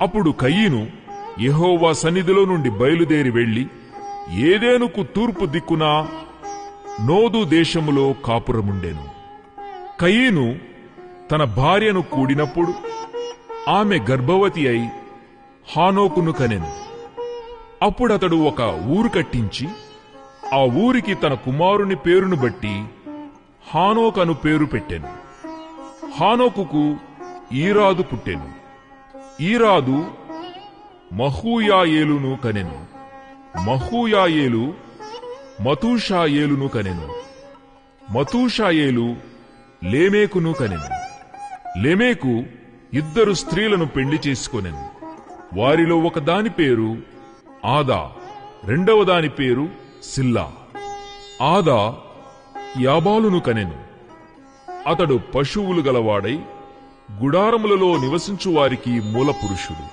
అప్పుడు కయీను యెహోవా సన్నిధిలో నుండి బయలుదేరి వెళ్లి ఏదెనుకు తూర్పు దిక్కున నోదు దేశములో కాపురముండెను. కయీను తన భార్యను కూడినప్పుడు ఆమె గర్భవతి అయి హానోకును కనెను. అప్పుడతడు ఒక ఊరు కట్టించి ఆ ఊరికి తన కుమారుని పేరును బట్టి హానోకు అను పేరు పెట్టెను. హానోకుకు ఈరాదు పుట్టెను. ఈరాదు మహూయాయేలును కనెను. మహూయాయేలు మతూషాయేలును కనెను. మతూషాయేలు లేమేకును కనెను. లేమేకు 2 స్త్రీలను పెళ్లి చేసుకొనెను. వారిలో ఒకదాని పేరు ఆదా, రెండవ దాని పేరు సిల్లా. ఆదా యాబాలును కనెను. అతడు పశువులు గలవాడై గుడారములలో నివసించువారికి మూలపురుషుడు.